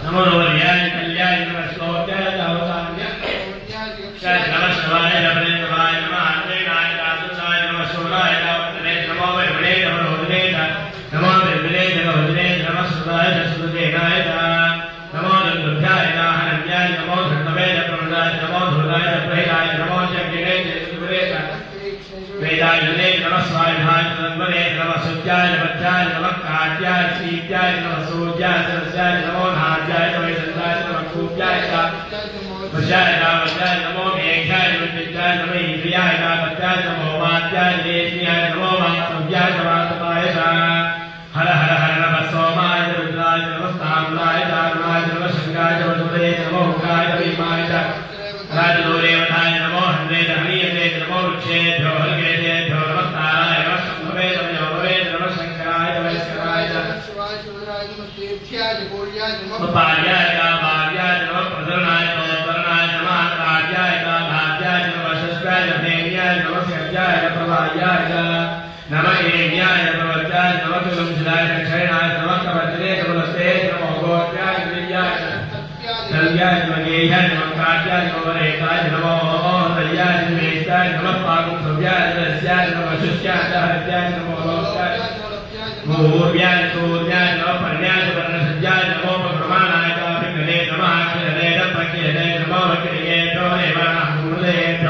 นโมโรยะกัลยาณ ดายเนนมัสวายทานสันวเนนมัสสุญญาปัจจายนมักกาจายสีจายนมัสสุญญาสัจจายนโมหาจายนมัสสัญญานมัสสุญญาปัจจายปัจจายนโมเมฆายนมัสจายนโมอิทยายปัจจายนโมวาจายเนสียนโมวังสุญญาสวาตตายสาหะหะหะนมัสโสมายนรุตรายนมัสตามลายดานมายนมัสสังกายนมัสสุเรนโมหกายนวิมายจราชโลเรวทายนโมหันเรตหริยเรนโมรุเชโธหะเกเทโธนมัสตายนมัสสัมภเวตมโยเวนมัสสังกายนมัสกายนมัสปายายกาบายายนมัสปรณายโตปรณายนมัสตายายกาบายายนมัสสกายนเมยายนมัสยายนปวายายกานมัสเอยายนปวจายนมัสลุมสลายนชัยนายนมัสกวัจเรนมัสเตนโมโกจายวิยายสัญญาณมณียานมังการยานโมเรกายนโมสัญญาณเมษายนมัสปากุสัญญาณเรศยานนมัสชุชยานดาหยานนโมโลกายมูยานตูยานนปัญญาปรณสัญญาณนโมปรมานายกาภิกเนนมหาคิเนนปัจเจเนนโมวิเยโตเอวะหุเลโต